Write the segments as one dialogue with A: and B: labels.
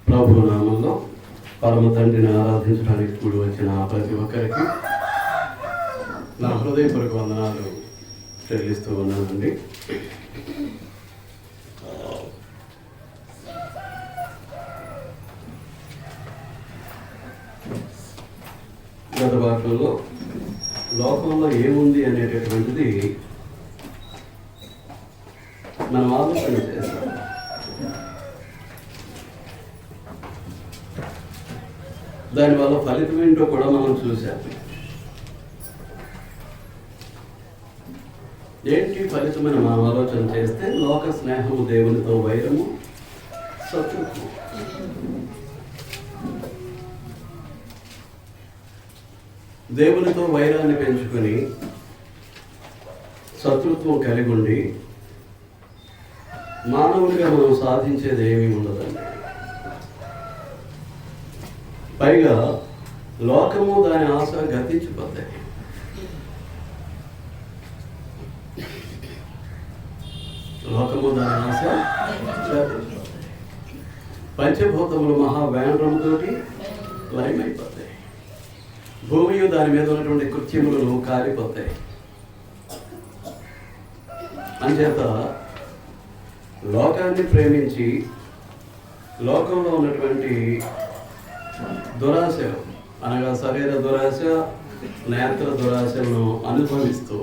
A: ప్రభు నామంలో పరమ తండ్రిని ఆరాధించడానికి కూడి వచ్చిన ప్రతి ఒక్కరికి నా హృదయపూర్వక వందనాలు చెల్లిస్తూ ఉన్నానండి. గత వాటిలో లోకంలో ఏముంది అనేటటువంటిది మనం ఆలోచన చేస్తాం. దానివల్ల ఫలితం ఏంటో కూడా మనం చూసాం. ఏంటి ఫలితమైన మనం ఆలోచన చేస్తే లోక స్నేహము, దేవునితో వైరము, శత్రుత్వం. దేవునితో వైరాన్ని పెంచుకొని శత్రుత్వం కలిగి ఉండి మానవుడిగా మనం సాధించేది ఏమీ ఉండదండి. పైగా లోకము దాని ఆశ గతించిపోతాయి. లోకము దాని ఆశ గతించిపోతాయి. పంచభూతములు మహావేంద్రముతో లయమైపోతాయి. భూమియు దాని మీద ఉన్నటువంటి కృత్యములను కాలిపోతాయి. అంచేత లోకాన్ని ప్రేమించి లోకంలో ఉన్నటువంటి దురాశలు అనగా శరీర దురాశ, నేత్ర దురాశలను అనుభవిస్తూ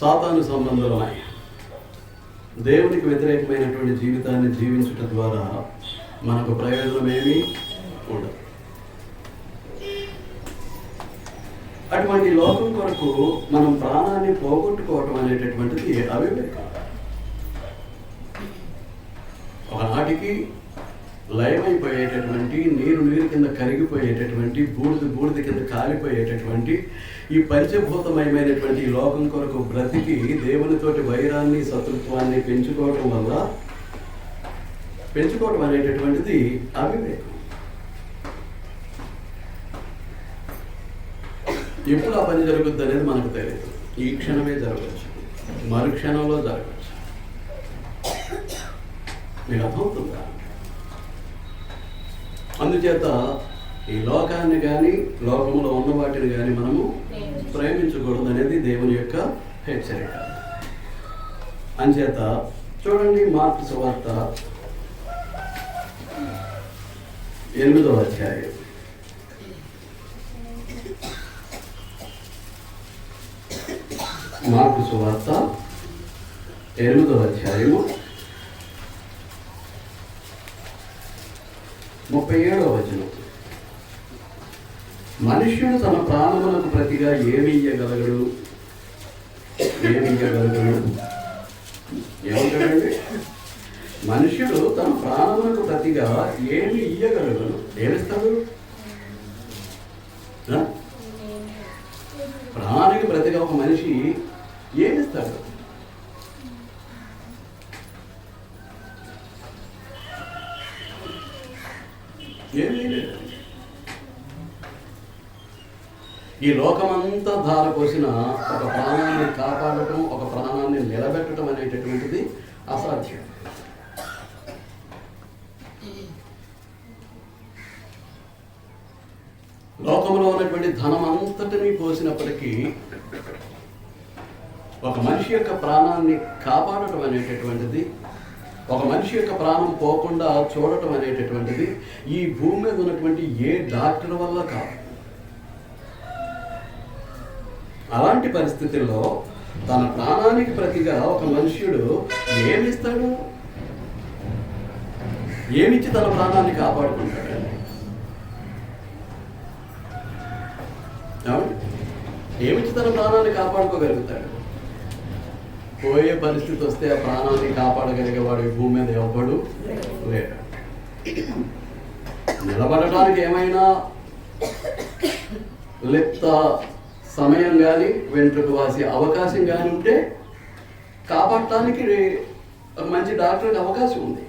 A: సాతాను సంబంధులమై దేవునికి వ్యతిరేకమైనటువంటి జీవితాన్ని జీవించటం ద్వారా మనకు ప్రయోజనం ఏమీ ఉండదు. అటువంటి లోకం కొరకు మనం ప్రాణాన్ని పోగొట్టుకోవటం అనేటటువంటిది అవివేకం. ఒకనాటికి లయమైపోయేటటువంటి, నీరు కింద కరిగిపోయేటటువంటి, బూడిద కింద కాలిపోయేటటువంటి ఈ పంచభూతమయమైనటువంటి లోకం కొరకు బ్రతికి దేవునితోటి వైరాన్ని, శత్రుత్వాన్ని పెంచుకోవటం అనేటటువంటిది అవివేకం. ఎప్పుడు ఆ పని జరుగుద్ది అనేది మనకు తెలియదు. ఈ క్షణమే జరగవచ్చు, మరుక్షణంలో జరగవచ్చు. మీకు అర్థమవుతుందా? అందుచేత ఈ లోకాన్ని కానీ, లోకంలో ఉన్న వాటిని కానీ మనము ప్రేమించకూడదు అనేది దేవుని యొక్క హెచ్చరిక. అంచేత చూడండి, మార్కు సువార్త 8వ అధ్యాయం. మార్కు సువార్త 8వ అధ్యాయము 37వ వచనం. మనుష్యుడు తన ప్రాణములకు ప్రతిగా ఏమి ఇయ్యగలగడు? ఏమంటాడండి? మనుష్యుడు తన ప్రాణములకు ప్రతిగా ఏమి ఇయ్యగలగడు? ఏమిస్తాడు? ప్రాణానికి ప్రతిగా ఒక మనిషి ఏమిస్తాడు? ఏమీ లేదు. ఈ లోకమంతా ధారపోసిన ఒక ప్రాణాన్ని కాపాడటం, ఒక ప్రాణాన్ని నిలబెట్టడం అనేటటువంటిది అసాధ్యం. లోకంలో ఉన్నటువంటి ధనం అంతటినీ పోసినప్పటికీ ఒక మనిషి యొక్క ప్రాణాన్ని కాపాడటం అనేటటువంటిది, ఒక మనిషి యొక్క ప్రాణం పోకుండా చూడటం అనేటటువంటిది ఈ భూమి మీద ఉన్నటువంటి ఏ డాక్టర్ వల్ల కాదు. అలాంటి పరిస్థితుల్లో తన ప్రాణానికి ప్రతిగా ఒక మనుష్యుడు ఏమిస్తాడు? ఏమిచ్చి తన ప్రాణాన్ని కాపాడుకుంటాడు? ఏమిచ్చి తన ప్రాణాన్ని కాపాడుకోగలుగుతాడు? పోయే పరిస్థితి వస్తే ఆ ప్రాణాన్ని కాపాడగలిగేవాడు ఈ భూమి మీద ఎవ్వడు లేడు. నిలబడటానికి ఏమైనా లిప్త సమయం కానీ, వెంట్రుకు వాసే అవకాశం కానీ ఉంటే కాపాడటానికి ఒక మంచి డాక్టర్కి అవకాశం ఉంది.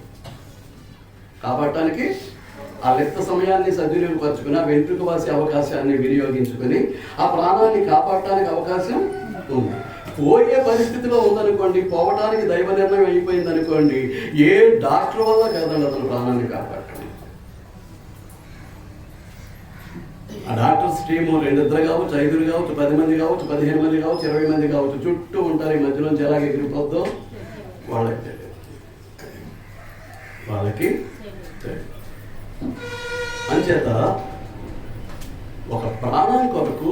A: కాపాడటానికి ఆ లిప్త సమయాన్ని సద్వినియోగపరచుకుని, ఆ వెంట్రుకు వాసే అవకాశాన్ని వినియోగించుకుని ఆ ప్రాణాన్ని కాపాడటానికి అవకాశం ఉంది. పోయే పరిస్థితిలో ఉందనుకోండి, పోవటానికి దైవ నిర్ణయం అయిపోయింది అనుకోండి, ఏ డాక్టర్ వల్ల కాదండి అతను ప్రాణాన్ని కాపాడటం. ఆ డాక్టర్స్ టీము 2 కావచ్చు, 5 కావచ్చు, 10 మంది కావచ్చు, 15 మంది కావచ్చు, 20 మంది కావచ్చు, చుట్టూ ఉంటారు. ఈ మధ్యలోంచి ఎలాగ ఎగిరిపోద్దో వాళ్ళకి తెలియదు, వాళ్ళకి తెలియదు. అంచేత ఒక ప్రాణం కొరకు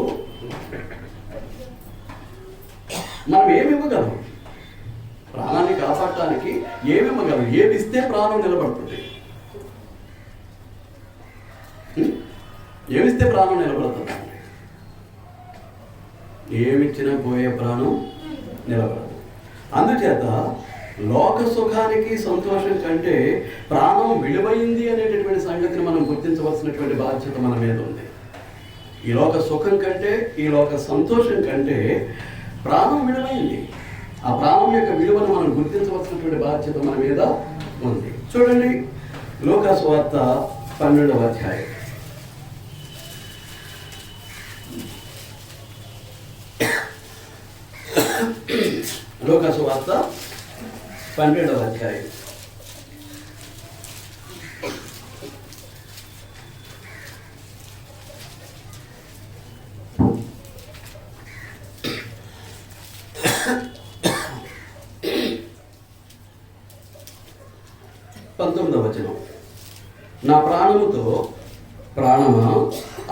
A: మనం ఏమి ఇవ్వగలం? ప్రాణాన్ని కాపాడటానికి ఏమి ఇవ్వగలం? ఏమి ఇస్తే ప్రాణం నిలబడుతుంది? ఏమిస్తే ప్రాణం నిలబడుతుంది? ఏమిచ్చినా పోయే ప్రాణం నిలబడదు. అందుచేత లోక సుఖానికి సంతోషం కంటే ప్రాణం విలువైంది అనేటటువంటి సంగతిని మనం గుర్తించవలసినటువంటి బాధ్యత మన మీద ఉంది. ఈ లోక సుఖం కంటే, ఈ లోక సంతోషం కంటే ప్రాణం విలువైంది. ఆ ప్రాణం యొక్క విలువను మనం గుర్తించవలసినటువంటి బాధ్యత మన మీద ఉంది. చూడండి, లూకా సువార్త 12వ అధ్యాయం. లూకా సువార్త 12వ అధ్యాయం. నా ప్రాణముతో ప్రాణమా,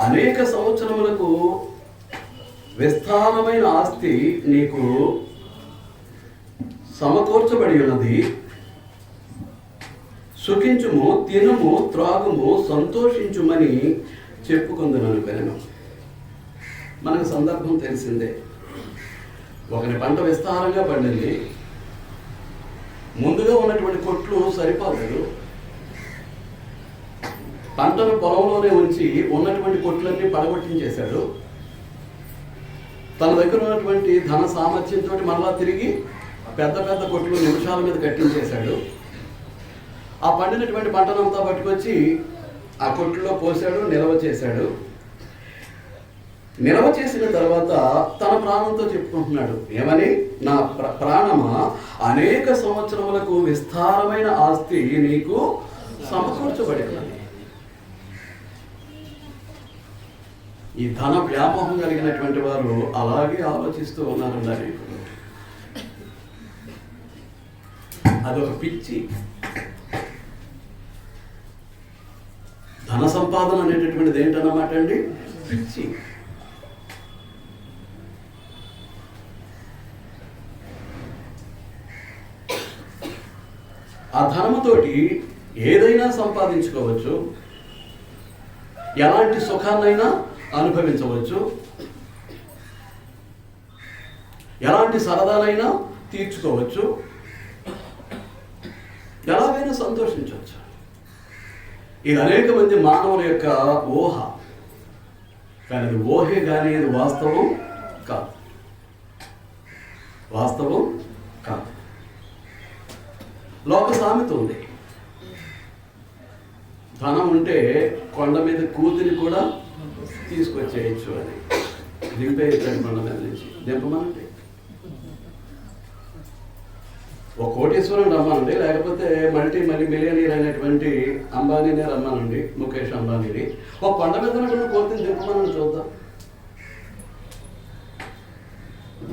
A: అనేక సంవత్సరములకు విస్తారమైన ఆస్తి నీకు సమకూర్చబడి ఉన్నది. సుఖించుము, తినుము, త్రాగుము, సంతోషించుమని చెప్పుకుందునను కనెను. మనకు సందర్భం తెలిసిందే. ఒకరి పంట విస్తారంగా పండింది. ముందుగా ఉన్నటువంటి కొట్లు సరిపోలేదు. పంటను పొలంలోనే ఉంచి ఉన్నటువంటి కొట్లన్నీ పడగొట్టించేశాడు. తన దగ్గర ఉన్నటువంటి ధన సామర్థ్యంతో మళ్ళా తిరిగి పెద్ద పెద్ద కొట్లు నిమిషాల మీద కట్టించేశాడు. ఆ పండినటువంటి పంటనంతా పట్టుకొచ్చి ఆ కొట్టులో పోసాడు, నిల్వ చేశాడు. నిల్వ చేసిన తర్వాత తన ప్రాణంతో చెప్పుకుంటున్నాడు, ఏమని? నా ప్రాణమా, అనేక సంవత్సరములకు విస్తారమైన ఆస్తి నీకు సమకూర్చబడి ఉన్నది. ఈ ధన వ్యామోహం కలిగినటువంటి వారు అలాగే ఆలోచిస్తూ ఉన్నారండి. అదొక పిచ్చి. ధన సంపాదన అనేటటువంటిది ఏంటన్నమాట అండి? పిచ్చి. ఆ ధనముతోటి ఏదైనా సంపాదించుకోవచ్చు, ఎలాంటి సుఖాన్నైనా అనుభవించవచ్చు, ఎలాంటి సరదానైనా తీర్చుకోవచ్చు, ఎలాగైనా సంతోషించవచ్చు. ఇది అనేక మంది మానవుల యొక్క ఊహ. కానీ అది ఊహే కానీ అది వాస్తవం కాదు. వాస్తవం కాదు. లోక సామెత ఉంది, ధనం ఉంటే కొండ మీద కూతుని కూడా తీసుకొచ్చేయచ్చు అని. దింపేయచ్చండి కొండ మీద నుంచి. దింపమనండి. ఒక కోటీశ్వరుని రమ్మానండి, లేకపోతే మల్టీ మిలియనీర్ అయినటువంటి అంబానీనే రమ్మానండి, ముఖేష్ అంబానీని. ఒక కొండ మీద ఉన్నటువంటి కోతిని దింపమని చూద్దాం.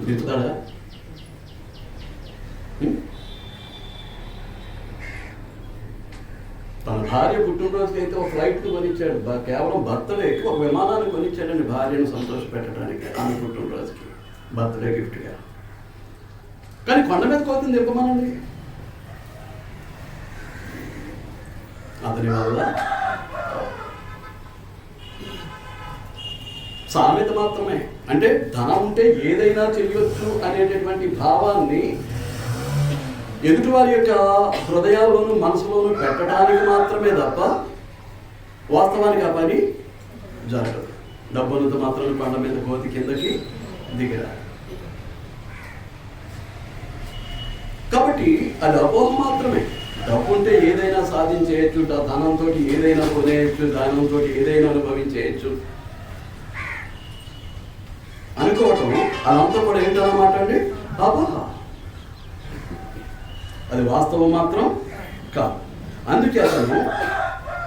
A: దింపుతాడా? తన భార్య పుట్టినరోజుకి అయితే ఒక ఫ్లైట్ని కొనిచ్చాడు. కేవలం బర్త్డేకి ఒక విమానాన్ని కొనిచ్చాడండి భార్యను సంతోష పెట్టడానికి. ఆమె పుట్టినరోజుకి బర్త్డే గిఫ్ట్గా. కానీ కొండ మీద కోతిని దింపమనండి. అతని వల్ల సామెత మాత్రమే. అంటే ధనం ఉంటే ఏదైనా చేయొచ్చు అనేటటువంటి భావాన్ని ఎదుటి వారి యొక్క హృదయాల్లోనూ మనసులోనూ పెట్టడానికి మాత్రమే తప్ప వాస్తవానికి ఆ పని జరగదు. డబ్బులతో మాత్రం కొండ మీద కోతి కిందకి దిగరా. కాబట్టి అది అపోహ మాత్రమే. డబ్బు ఉంటే ఏదైనా సాధించేయచ్చు, ధనంతో ఏదైనా కొనేయచ్చు, ధనంతో ఏదైనా అనుభవించేయచ్చు అనుకోవటం, అదంతా కూడా ఏంటన్నమాట అండి? అపోహ. అది వాస్తవం మాత్రం కాదు. అందుకే అతను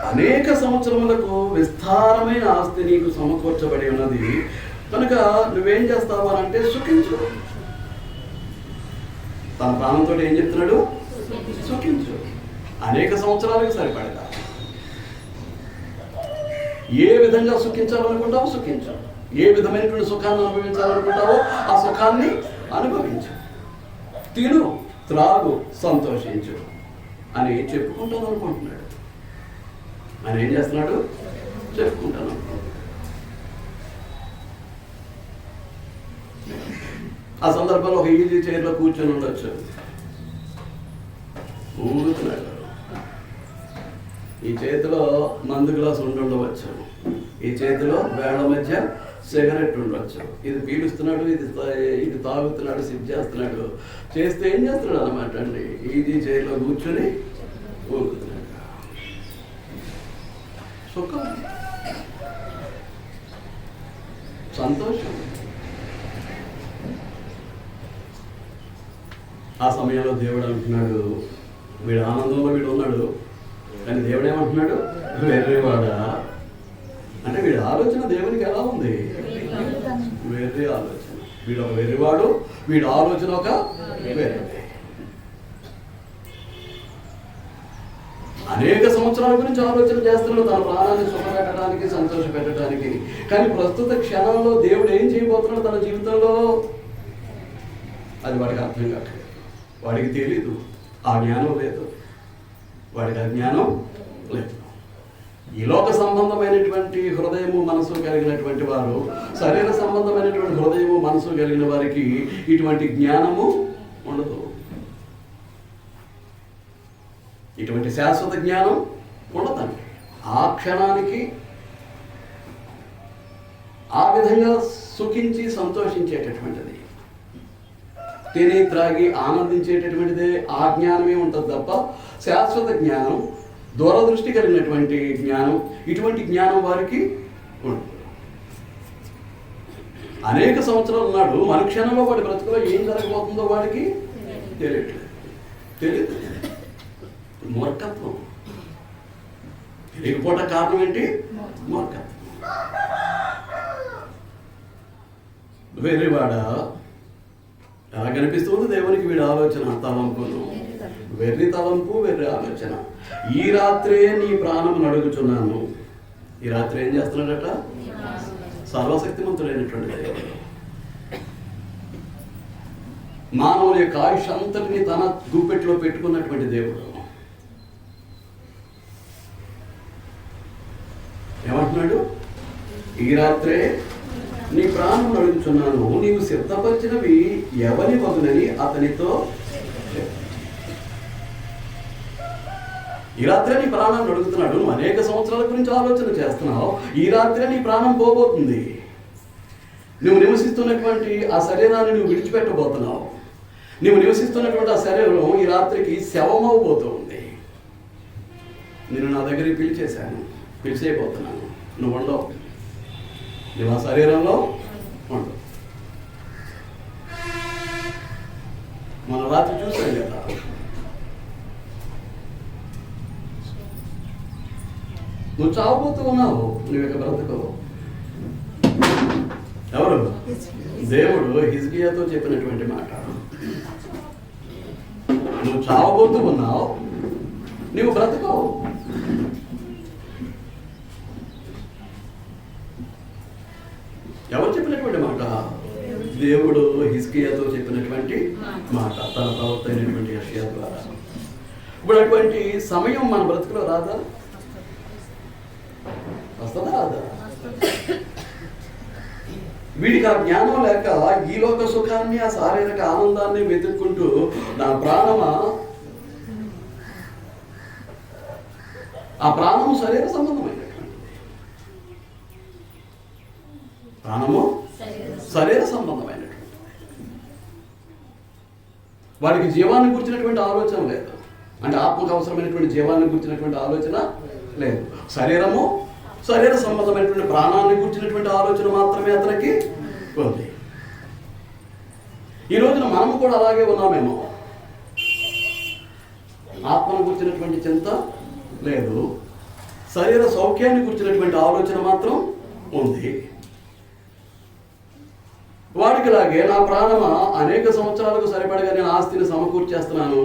A: అనేక సంవత్సరములకు విస్తారమైన ఆస్తి నీకు సమకూర్చబడి ఉన్నది కనుక నువ్వేం చేస్తావు అని అంటే సుఖించు. తన ప్రాణంతో ఏం చెప్తున్నాడు? సుఖించు. అనేక సంవత్సరాలకు సరిపడతా. ఏ విధంగా సుఖించాలనుకుంటావో సుఖించు. ఏ విధమైనటువంటి సుఖాన్ని అనుభవించాలనుకుంటావో ఆ సుఖాన్ని అనుభవించు. తిను, త్రాగు, సంతోషించు అని చెప్పుకుంటాను అనుకుంటున్నాడు. ఆయన ఏం చేస్తున్నాడు? చెప్పుకుంటాను. ఆ సందర్భంలో ఒక ఈజీ చైర్లో కూర్చొని ఉండొచ్చు, ఊగుతున్నాడు. ఈ చేతిలో మందు గ్లాసు ఉండవచ్చు, ఈ చేతిలో వేళ్ల మధ్య సిగరెట్ ఉండొచ్చు. ఇది పీలుస్తున్నాడు, ఇది తాగుతున్నాడు, సిప్ చేస్తున్నాడు. చేస్తే ఏం చేస్తున్నాడు అన్నమాట అండి, ఈజీ చైర్లో కూర్చొని ఊగుతున్నాడు. సుఖం, సంతోషం. ఆ సమయంలో దేవుడు అంటున్నాడు, వీడు ఆనందంలో వీడు ఉన్నాడు, కానీ దేవుడు ఏమంటున్నాడు? వెర్రివాడా. అంటే వీడి ఆలోచన దేవునికి ఎలా ఉంది? వెర్రి ఆలోచన. వీడు ఒక వెర్రివాడు, వీడి ఆలోచన ఒక వెర్రి. అనేక సంవత్సరాల గురించి ఆలోచన చేస్తున్నాడు, తన ప్రాణాన్ని సుఖపెట్టడానికి, సంతోష పెట్టడానికి. కానీ ప్రస్తుత క్షణంలో దేవుడు ఏం చేయబోతున్నాడు తన జీవితంలో అది వాడికి అర్థం కాదు. వాడికి తెలీదు, ఆ జ్ఞానం లేదు, వాడికి అజ్ఞానం లేదు. ఈ లోక సంబంధమైనటువంటి హృదయము మనసు కలిగినటువంటి వారు, శరీర సంబంధమైనటువంటి హృదయము మనసు కలిగిన వారికి ఇటువంటి జ్ఞానము ఉండదు. ఇటువంటి శాశ్వత జ్ఞానం ఉండదండి. ఆ క్షణానికి ఆ విధంగా సుఖించి సంతోషించేటటువంటిది, తిని త్రాగి ఆనందించేటటువంటిదే ఆ జ్ఞానమే ఉంటుంది తప్ప శాశ్వత జ్ఞానం, దూరదృష్టి కలిగినటువంటి జ్ఞానం, ఇటువంటి జ్ఞానం వారికి ఉండదు. అనేక సంవత్సరాలు ఉన్నాడు, మరుక్షణంలో వాడి బ్రతుకులో ఏం జరగబోతుందో వాడికి తెలియదు. మూర్ఖత్వం. తెలియకపోవడం కారణం ఏంటి? మూర్ఖత్వం. వెర్రివాడా. ఎలా కనిపిస్తుంది దేవునికి వీడి ఆలోచన? తలంపును, వెర్రి తలంపు, వెర్రి ఆలోచన. ఈ రాత్రే నీ ప్రాణం అడుగుచున్నాను. ఈ రాత్రి ఏం చేస్తున్నాడట? సర్వశక్తిమంతుడైనటువంటి దేవుడు మానవుల యొక్క ఆయుష్ అంతటిని తన గుప్పెట్లో పెట్టుకున్నటువంటి దేవుడు ఏమంటున్నాడు? ఈ రాత్రే నీ ప్రాణం అడుగుచున్నాను, నీవు సిద్ధపరిచినవి ఎవరి వదులని అతనితో. ఈ రాత్రే నీ ప్రాణాన్ని అడుగుతున్నాడు. నువ్వు అనేక సంవత్సరాల గురించి ఆలోచన చేస్తున్నావు. ఈ రాత్రే నీ ప్రాణం పోబోతుంది. నువ్వు నివసిస్తున్నటువంటి ఆ శరీరాన్ని నువ్వు విడిచిపెట్టబోతున్నావు. నువ్వు నివసిస్తున్నటువంటి ఆ శరీరం ఈ రాత్రికి శవమవబోతుంది. నేను నా దగ్గరికి పిలిచేశాను, పిలిచేయబోతున్నాను. నువ్వు ఉండవు, నువ్వు ఆ శరీరంలో ఉండవు. మన రాత్రి చూసాం కదా, నువ్వు చావబోతూ ఉన్నావు, నువ్వు ఇక బ్రతకవు. ఎవరు? దేవుడు హిజ్కియాతో చెప్పినటువంటి మాట. నువ్వు చావబోతూ ఉన్నావు, నువ్వు బ్రతకవు. ఎవరు చెప్పినటువంటి మాట? దేవుడు హిజ్కియాతో చెప్పినటువంటి మాట, తన ప్రవక్త అయినటువంటి యెషయా ద్వారా. ఇప్పుడు అటువంటి సమయం మన బ్రతుకులో రాదా? వస్తుందా? రాదా? వీడికి ఆ జ్ఞానం లేక ఈ లోక సుఖాన్ని, ఆ శారీరక ఆనందాన్ని వెతుక్కుంటూ, నా ప్రాణమా, ఆ ప్రాణము శరీర సంబంధమైనటువంటి ప్రాణము, శరీర సంబంధమైనటువంటి. వాడికి జీవాన్ని గురించినటువంటి ఆలోచన లేదు. అంటే ఆత్మకు అవసరమైనటువంటి జీవాన్ని గురించినటువంటి ఆలోచన లేదు. శరీరము, శరీర సంబంధమైనటువంటి ప్రాణాన్ని గురించినటువంటి ఆలోచన మాత్రమే అతనికి ఉంది. ఈ రోజున మనము కూడా అలాగే ఉన్నామేమో. ఆత్మను గురించినటువంటి చింత లేదు, శరీర సౌఖ్యాన్ని గురించినటువంటి ఆలోచన మాత్రం ఉంది. వాడికిలాగే నా ప్రాణమా, అనేక సంవత్సరాలకు సరిపడగా నేను ఆస్తిని సమకూర్చేస్తున్నాను,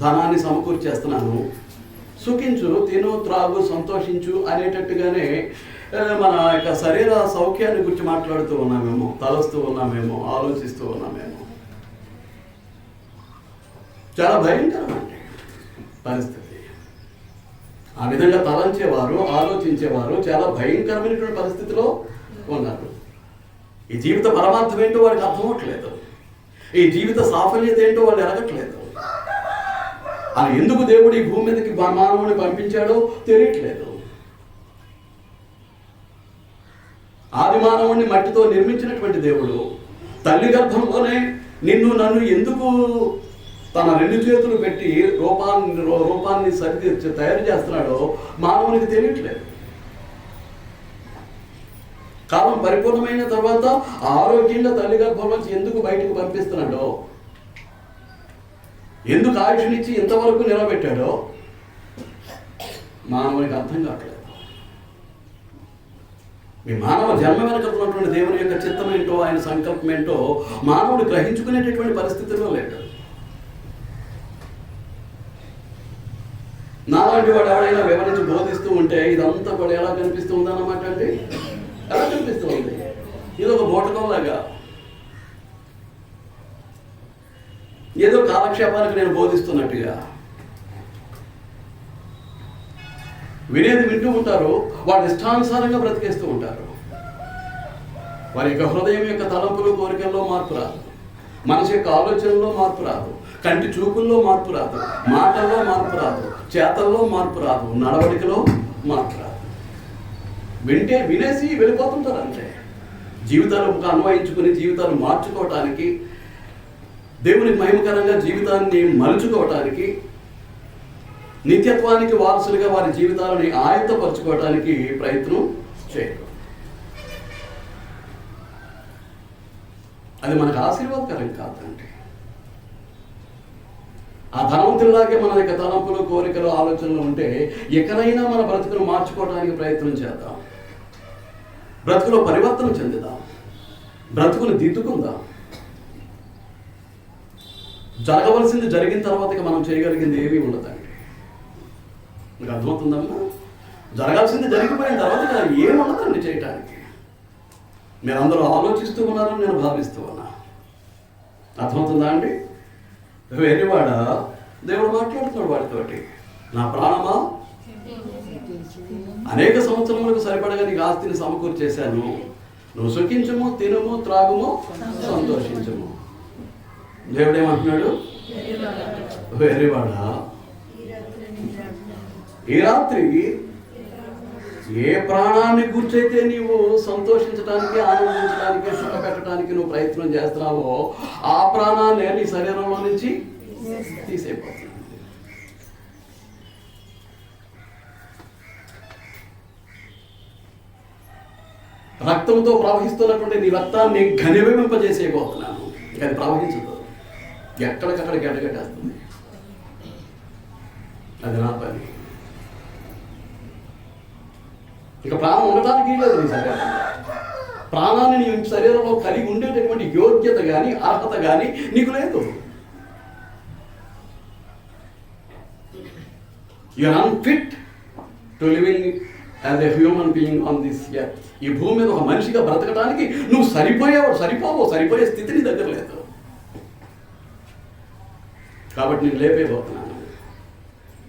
A: ధనాన్ని సమకూర్చేస్తున్నాను, సుఖించు, తిను, త్రాగు, సంతోషించు అనేటట్టుగానే మన యొక్క శరీర సౌఖ్యాన్ని గురించి మాట్లాడుతూ ఉన్నామేమో, తలస్తూ ఉన్నామేమో, ఆలోచిస్తూ ఉన్నామేమో. చాలా భయంకరమండి పరిస్థితి. ఆ విధంగా తలంచేవారు, ఆలోచించేవారు చాలా భయంకరమైనటువంటి పరిస్థితిలో ఉన్నారు. ఈ జీవిత పరమార్థం ఏంటో వాడికి అర్థం అవ్వట్లేదు, ఈ జీవిత సాఫల్యత ఏంటో వాళ్ళు ఎరగట్లేదు. అని ఎందుకు దేవుడు ఈ భూమి మీదకి మానవుని పంపించాడో తెలియట్లేదు. ఆది మానవుడిని మట్టితో నిర్మించినటువంటి దేవుడు తల్లి గర్భంలోనే నిన్ను నన్ను ఎందుకు తన 2 చేతులు పెట్టి రూపాన్ని తయారు చేస్తున్నాడో మానవునికి తెలియట్లేదు. కాలం పరిపూర్ణమైన తర్వాత ఆరోగ్యంగా తల్లి గర్భంలోంచి ఎందుకు బయటకు పంపిస్తున్నాడో, ఎందుకు ఆయుష్నిచ్చి ఇంతవరకు నిలబెట్టాడో మానవునికి అర్థం కావట్లేదు. మీ మానవ జన్మ వెనకటువంటి దేవుని యొక్క చిత్తం ఏంటో, ఆయన సంకల్పం ఏంటో మానవుడు గ్రహించుకునేటటువంటి పరిస్థితిలో లేడు. నాలాంటి వాడు ఎవడైనా వివరించి బోధిస్తూ ఉంటే ఇదంతా కూడా ఎలా కనిపిస్తూ ఉందన్నమాట అండి. ఎలా కనిపిస్తూ ఉంది? ఇది ఒక బోటకంలాగా, ఏదో కాలక్షేపానికి నేను బోధిస్తున్నట్టుగా వినేది వింటూ ఉంటారు, వాళ్ళ ఇష్టానుసారంగా బ్రతికేస్తూ ఉంటారు. వారి యొక్క హృదయం యొక్క తలంపులు, కోరికల్లో మార్పు రాదు, మనసు యొక్క ఆలోచనలో మార్పు రాదు, కంటి చూపుల్లో మార్పు రాదు, మాటల్లో మార్పు రాదు, చేతల్లో మార్పు రాదు, నడవడికలో మార్పు రాదు. వినేసి వెళ్ళిపోతుంటారు అంతే. జీవితాలకు అన్వయించుకుని జీవితాలు మార్చుకోవటానికి, దేవునికి మహిమకరంగా జీవితాన్ని మలుచుకోవటానికి, నిత్యత్వానికి వారసులుగా వారి జీవితాలని ఆయత్తపరచుకోవటానికి ప్రయత్నం చేయరు. అది మనకు ఆశీర్వాదకరం కాదండి. ఆ ధనవంతుల్లాగే మన యొక్క తలంపులు, కోరికలు, ఆలోచనలు ఉంటే ఎక్కడైనా మన బ్రతుకును మార్చుకోవడానికి ప్రయత్నం చేద్దాం, బ్రతుకులో పరివర్తన చెందుదాం, బ్రతుకును దిద్దుకుందాం. జరగవలసింది జరిగిన తర్వాత మనం చేయగలిగింది ఏమీ ఉండదండి. మీకు అర్థమవుతుందమ్మా? జరగాల్సింది జరిగిపోయిన తర్వాత ఏమి ఉండదండి చేయటానికి. మీరు అందరూ ఆలోచిస్తూ ఉన్నారని నేను భావిస్తూ ఉన్నా. అర్థమవుతుందా అండి? వేరేవాడ దేవుడు మాట్లాడుతున్నాడు వాడితోటి, నా ప్రాణమా, అనేక సంవత్సరములకు సరిపడగా నీకు ఆస్తిని సమకూర్చేశాను, నువ్వు సుఖించము, తినము, త్రాగుము, సంతోషించము. దేవుడు ఏమంటున్నాడు? వేరేవాడ ఈ రాత్రి ఏ ప్రాణాన్ని గుర్చైతే నీవు సంతోషించడానికి, ఆనందించడానికి, సుఖ పెట్టడానికి నువ్వు ప్రయత్నం చేస్తున్నావో ఆ ప్రాణాన్ని నీ శరీరంలో నుంచి తీసేపోతుంది. రక్తంతో ప్రవహిస్తున్నటువంటి నీ రక్తాన్ని ఘనీభవింపజేసేయబోతున్నాను. అది ప్రవహించదు, ఎక్కడికక్కడ గడ్డగట్టేస్తుంది. అది నా పని. ఇక ప్రాణం ఉండటానికి లేదు నీ శరీరంలో. ప్రాణాన్ని నీ శరీరంలో కలిగి ఉండేటటువంటి యోగ్యత కానీ, అర్హత కానీ నీకు లేదు. You are unfit to living as a human being on this earth. ఈ భూమి మీద ఒక మనిషిగా బ్రతకడానికి నువ్వు సరిపోయే స్థితి నీ దగ్గర లేదు. కాబట్టి నేను లేపేయబోతున్నాను,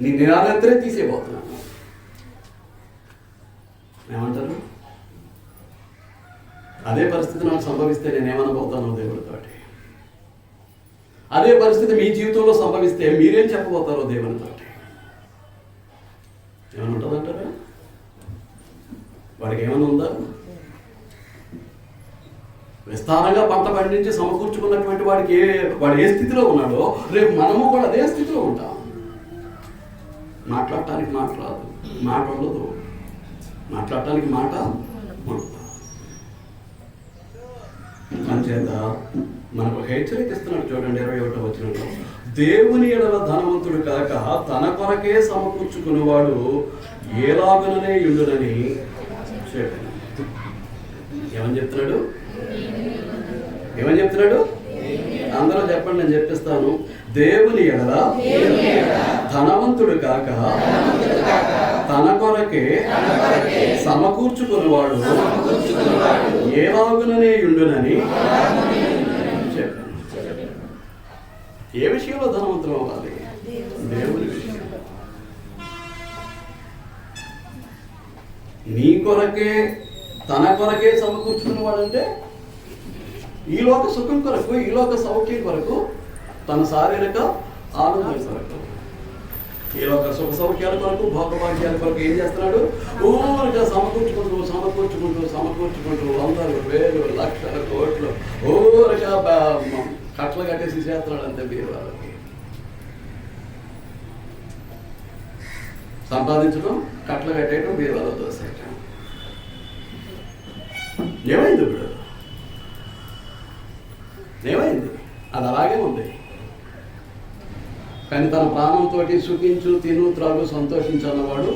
A: నీ నిరానంతరే తీసేయబోతున్నాను. ఏమంటారు? అదే పరిస్థితి నాకు సంభవిస్తే నేనేమనబోతాను దేవుడితోటి? అదే పరిస్థితి మీ జీవితంలో సంభవిస్తే మీరేం చెప్పబోతారో దేవునితోటి? ఏమైనా ఉంటుందంటారా? వాడికి ఏమైనా ఉందా? విస్తారంగా పంట పండించి సమకూర్చుకున్నటువంటి వాడు ఏ స్థితిలో ఉన్నాడో రేపు మనము కూడా అదే స్థితిలో ఉంటాం. మాట్లాడటానికి మాట రాదు, మాట ఉండదు, మాట్లాడటానికి మాట ఉండదు. అంచేత మనకు ఒక హెచ్చరిక ఇస్తున్నాడు చూడండి 21వ వచనంలో. దేవుని ఎడల ధనవంతుడు కాక తన కొరకే సమకూర్చుకునేవాడు ఏలాగుననే యుండునని చెప్పాను. ఏమని చెప్తున్నాడు? అందరూ చెప్పండి, నేను చెప్పిస్తాను. దేవుని ఎడల ధనవంతుడు కాక తన కొరకే సమకూర్చుకునేవాడు ఏలాగుననే యుండునని చెప్పాను. ఏ విషయంలో ధనవంతులు అవ్వాలి? దేవుని విషయం. నీ కొరకే తన కొరకే సమకూర్చుకునేవాడంటే ఈ లోక సుఖం కొరకు, ఈ లోక సౌఖ్యం కొరకు, తన శారీరక ఆనందం కొరకు, ఈ లోక సుఖ సౌఖ్యాల కొరకు, భోగభాగ్యాల కొరకు ఏం చేస్తున్నాడు? ఊరిగా సమకూర్చుకుంటూ వందలు, వేలు, లక్షల, కోట్లు ఊరిగా కట్టలు కట్టేసి చేస్తున్నాడు అంతే. మీరు వాళ్ళకి సంపాదించడం, కట్టలు కట్టేయడం, మీరు వాళ్ళ దోసేయటం. ఏమైంది ఇప్పుడు? ఏమైంది? అది అలాగే ఉంది. కానీ తన ప్రాణంతో సుఖించు, తిను, త్రాగు, సంతోషించన్నవాడు,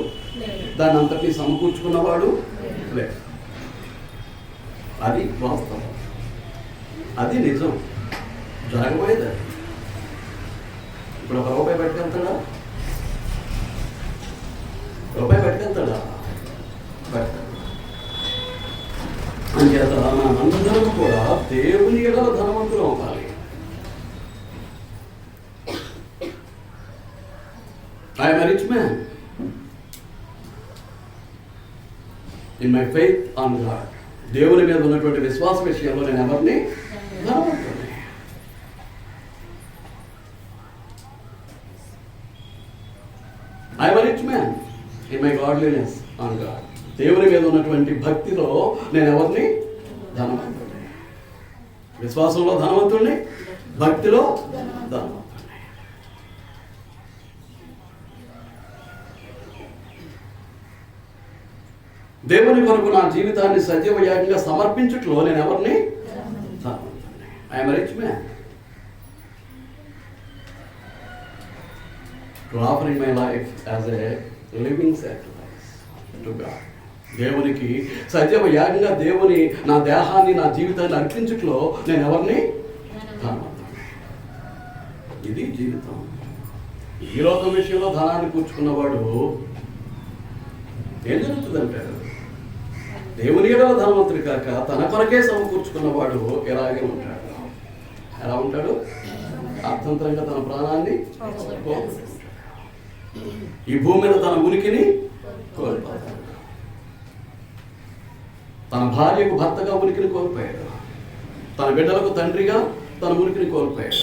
A: దాన్ని అంతటి సమకూర్చుకున్నవాడు లేదు. అది వాస్తవం, అది నిజం, జరగబోయేది. ఇప్పుడు రూపాయి పట్టుకెళ్తాడా? అంచేత మనందరం కూడా దేవుని ఎడల ధనవంతులు అవ్వాలి. I'm a rich man in my faith on God. దేవుని మీద ఉన్నటువంటి విశ్వాస విషయంలో నేను ఎవరిని? ధనవంతుని. I'm a rich man in my godliness on God. దేవుని మీద ఉన్నటువంటి భక్తిలో నేను ఎవరిని? ధనవంతుడిని. విశ్వాసంలో ధనవంతుడిని, భక్తిలో ధనవంతుడిని. దేవుని కొరకు నా జీవితాన్ని సజీవ యాగంగా సమర్పించుట్లో నేను ఎవరిని? ధనవంతుడిని. I'm a rich man to offering my life as a living sacrifice to God. దేవునికి సజీవ యాగంగా దేవుని నా దేహాన్ని, నా జీవితాన్ని అర్పించుట్లో నేను ఎవరిని? ధనవంతుడిని. ఇది జీవితం. ఈ లోకం విషయంలో ధనాన్ని కూర్చుకున్నవాడు ఏం జరుగుతుందంటారు? దేవుని ఎడల ధనవంతుడు కాక తన కొరకే సమకూర్చుకున్నవాడు ఎలాగే ఉంటాడు. ఎలా ఉంటాడు? అర్థంతరంగా తన ప్రాణాన్ని కోల్పోతాడు. ఈ భూమి మీద తన ఉనికిని కోల్పోతాడు. తన భార్యకు భర్తగా ఉనికిని కోల్పోయాడు. తన బిడ్డలకు తండ్రిగా తన ఉనికిని కోల్పోయాడు.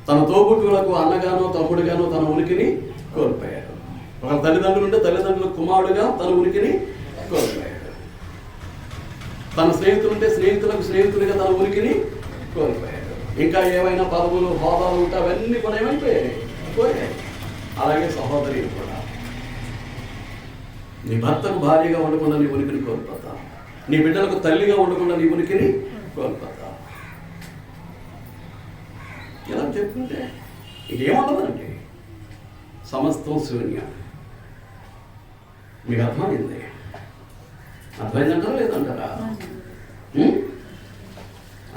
A: తన తోబుట్టువులకు అన్నగానో తమ్ముడుగానో తన ఉనికిని కోల్పోయాడు. ఒక తల్లిదండ్రులు ఉంటే తల్లిదండ్రులకు కుమారుడుగా తన ఉనికిని కోల్పోయాడు. తన స్నేహితులు ఉంటే స్నేహితులకు స్నేహితుడిగా తన ఉనికిని కోల్పోయాడు. ఇంకా ఏమైనా పదవులు, హోదాలు ఉంటే అవన్నీ కూడా ఏమైపోయాయి? పోయాయి. అలాగే సహోదరి కూడా నీ భర్తకు భార్యగా ఉండకుండా నీ ఉనికిని కోల్పోతావు. నీ బిడ్డలకు తల్లిగా ఉండకుండా నీ ఉనికిని కోల్పోతావు. ఇలా చెప్పుకుంటే ఇంకేముండదండి, సమస్తం శూన్యం. మీకు అర్థమైంది? అర్థమైందంటారా లేదంటారా?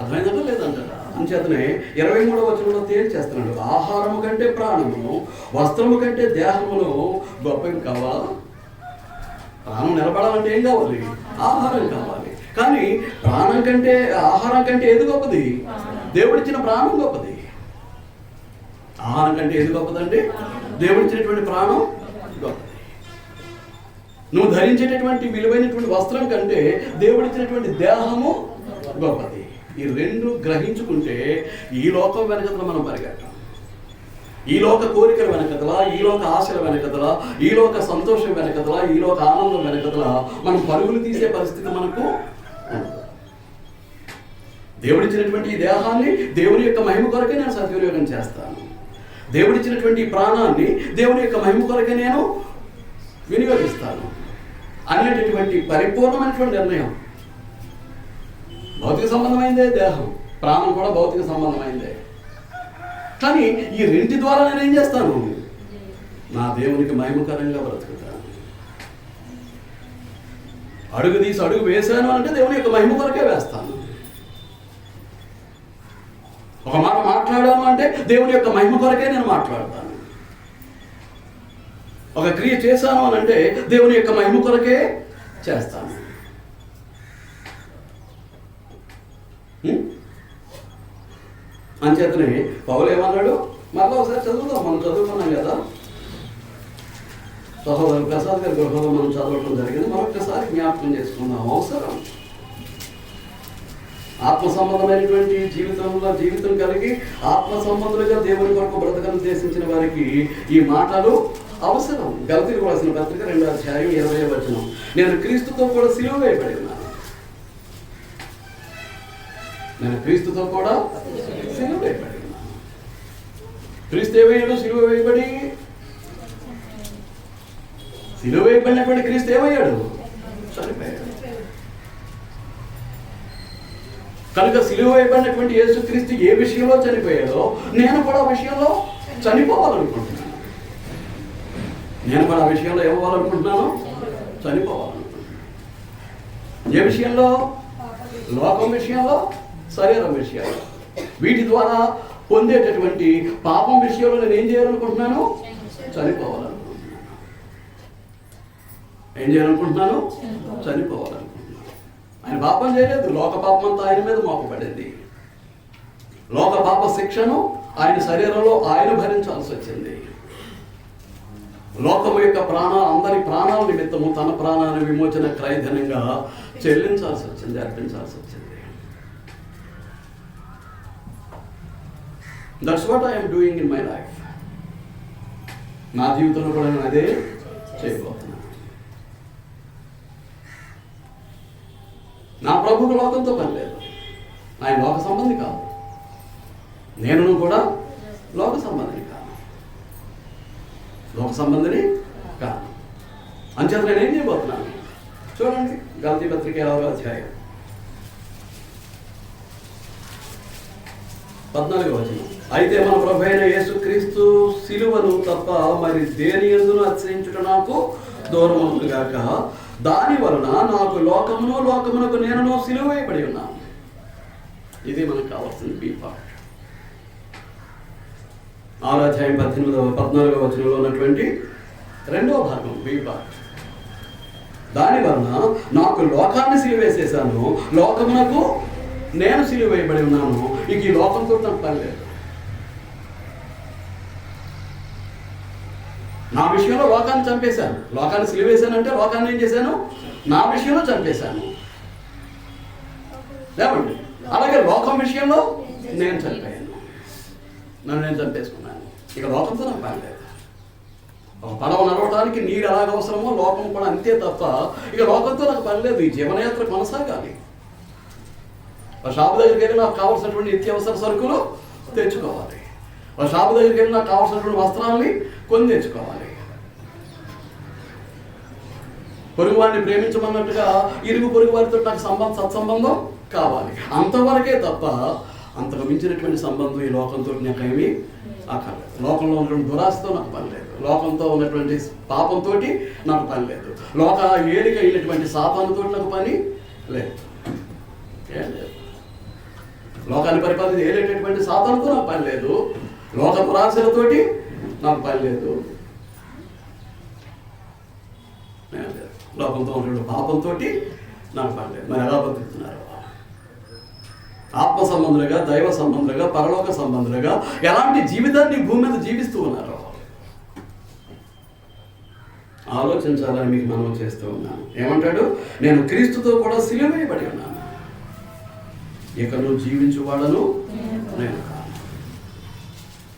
A: అర్థమైందంటారా లేదంటారా? అంచేతనే 23వ వచనంలో తేల్చేస్తున్నాడు. ఆహారము కంటే ప్రాణమును, వస్త్రము కంటే దేహమును గొప్పవి కావాలా? ప్రాణం నిలబడాలంటే ఏం కావాలి? ఆహారం కావాలి. కానీ ప్రాణం కంటే, ఆహారం కంటే ఏది గొప్పది? దేవుడిచ్చిన ప్రాణం గొప్పది. ఆహారం కంటే ఏది గొప్పదండి? దేవుడిచ్చినటువంటి ప్రాణం గొప్పది. నువ్వు ధరించేటటువంటి విలువైనటువంటి వస్త్రం కంటే దేవుడిచ్చినటువంటి దేహము గొప్పది. ఈ రెండు గ్రహించుకుంటే ఈ లోకం వెనకతల మనం పరిగెట్టాం. ఈ లోక కోరికల వెనకతల, ఈ లోక ఆశల వెనకతల, ఈ లోక సంతోషం వెనకతల, ఈ లోక ఆనందం వెనకతల మనం పరుగులు తీసే పరిస్థితి మనకు. దేవుడిచ్చినటువంటి ఈ దేహాన్ని దేవుని యొక్క మహిమ కొరకే నేను సద్వినియోగం చేస్తాను. దేవుడిచ్చినటువంటి ఈ ప్రాణాన్ని దేవుని యొక్క మహిమ కొరకే నేను వినియోగిస్తాను అనేటటువంటి పరిపూర్ణమైనటువంటి నిర్ణయం భౌతిక సంబంధమైందే దేహం, ప్రాణం కూడా భౌతిక సంబంధమైందే. కానీ ఈ రెంటి ద్వారా నేను ఏం చేస్తాను? నా దేవునికి మహిమకరంగా బ్రతుకుతాను. అడుగు తీసి అడుగు వేశాను అంటే దేవుని యొక్క మహిమ కొరకే వేస్తాను. ఒక మాట మాట్లాడాను అంటే దేవుని యొక్క మహిమ కొరకే నేను మాట్లాడతాను. ఒక క్రియ చేశాను అని అంటే దేవుని యొక్క మహిమ కొరకే చేస్తాను. అంచేతనే పౌలు ఏమన్నాడు? మళ్ళీ ఒకసారి చదువుతాం, మనం చదువుకున్నాం కదా, సహోదరు ప్రసాద్ గారి గృహంలో మనం చదవటం జరిగింది. మరొకసారి జ్ఞాపకం చేసుకుందాం. అవసరం ఆత్మ సంబంధమైనటువంటి జీవితం కలిగి ఆత్మ సంబంధులుగా దేవుని కొరకు బ్రతకను ఉద్దేశించిన వారికి ఈ మాటలు అవసరం. గలతీయులకు రాసిన పత్రిక 2వ అధ్యాయం 20వ వచనం, నేను క్రీస్తుతో కూడా సిలువ వేయబడి ఉన్నాను. నేను క్రీస్తుతో కూడా సిలువ వేయబడి ఉన్నాను. క్రీస్తు ఏమయ్యాడు? సిలువ వేయబడి. సిలువ వేయబడినటువంటి క్రీస్తు ఏమయ్యాడు? చనిపోయాడు. కనుక సిలువ వేయబడినటువంటి యేసుక్రీస్తు ఏ విషయంలో చనిపోయాడో నేను కూడా ఆ విషయంలో చనిపోవాలనుకుంటున్నాను. నేను కూడా ఆ విషయంలో ఏమవ్వాలనుకుంటున్నాను? చనిపోవాలనుకుంటున్నాను. ఏ విషయంలో? లోకం విషయంలో, శరీరం విషయంలో. వీటి ద్వారా పొందేటటువంటి పాపం విషయంలో నేను ఏం చేయాలనుకుంటున్నాను? చనిపోవాలనుకుంటున్నాను. ఏం చేయాలనుకుంటున్నాను? చనిపోవాలనుకుంటున్నాను. ఆయన పాపం చేయలేదు. లోక పాపం అంతా ఆయన మీద మోపబడింది. లోక పాప శిక్షను ఆయన శరీరంలో ఆయన భరించాల్సి వచ్చింది. లోకము యొక్క అందరి ప్రాణాల నిమిత్తము తన ప్రాణాన్ని విమోచన క్రయధనంగా చెల్లించాల్సి వచ్చింది, అర్పించాల్సి వచ్చింది. That's what I'm doing in my life. నా జీవితంలో కూడా నేను అదే చేయబోతున్నాను. నా ప్రభువుకు లోకంతో పని లేదు. ఆయన లోక సంబంధి కాదు, నేను కూడా లోక సంబంధిని కాదు. లోక సంబంధిని కాదు. అంచేత నేను ఏం చేయబోతున్నాను? చూడండి, గలతీ పత్రిక 6వ అధ్యాయం 14వ వచనం, అయితే మన ప్రభు అయిన యేసుక్రీస్తు సిలువను తప్ప మరి దేని యందును అతిశయించుట నాకు దూరమవును గాక. దాని వలన నాకు లోకమునకు నేను సిలువ వేయబడి ఉన్నాను. ఇది మనకు కావాల్సింది బి పార్ట్. 6వ అధ్యాయం 14వ వచనంలో ఉన్నటువంటి 2వ భాగం బి పార్ట్. దాని వలన నాకు లోకాన్ని సిలువేసేసాను, లోకమునకు నేను సిలువ వేయబడి ఉన్నాను. ఇక ఈ లోకంతో నాకు పని లేదు. నా విషయంలో లోకాన్ని చంపేశాను. లోకాన్ని సిలువేశానంటే లోకాన్ని ఏం చేశాను? నా విషయంలో చంపేశాను. లేవండి. అలాగే లోకం విషయంలో నేను చనిపోయాను, నన్ను నేను చంపేసుకున్నాను. ఇక లోకంతో నాకు పని లేదు. ఒక పడవ నడవడానికి నీరు ఎలాగ అవసరమో లోకం కూడా అంతే తప్ప ఇక లోకంతో నాకు పని లేదు. ఈ జీవనయాత్ర కొనసాగాలి. ఆ షాపు దగ్గరికి వెళ్ళి నాకు కావాల్సినటువంటి నిత్యావసర సరుకులు తెచ్చుకోవాలి. ఆ షాపు దగ్గరికి వెళ్ళి నాకు కావాల్సినటువంటి వస్త్రాలని కొని తెచ్చుకోవాలి. పొరుగు వాడిని ప్రేమించమన్నట్టుగా ఇరుగు పొరుగు వారితో నాకు సత్సంబంధం కావాలి. అంతవరకే తప్ప అంతకు మించినటువంటి సంబంధం ఈ లోకంతో నాకేమీ అక్కర్లేదు. లోకంలో ఉన్నటువంటి దురాశతో నాకు పని లేదు. లోకంతో ఉన్నటువంటి పాపంతో నాకు పని లేదు. లోక ఏలిక అయినటువంటి సాతానుతో నాకు పని లేదు. ఏం లేదు. లోకాన్ని పరిపాలన ఏలేటటువంటి సాతానుతో నాకు పని లేదు. లోక దురాశలతోటి నాకు పని లేదు. లోకంతో ఉన్నటువంటి పాపంతో నాకు పని లేదు. మరి ఎలా బతుకుతున్నారు? ఆత్మ సంబంధులుగా, దైవ సంబంధులుగా, పరలోక సంబంధులుగా ఎలాంటి జీవితాన్ని భూమి మీద జీవిస్తూ ఉన్నారు? ఆలోచించాలని మీకు మనం చేస్తూ ఉన్నాను. ఏమంటాడు? నేను క్రీస్తుతో కూడా సిలువ వేయబడి ఉన్నాను. ఇక నువ్వు జీవించువాడను నేను కాను.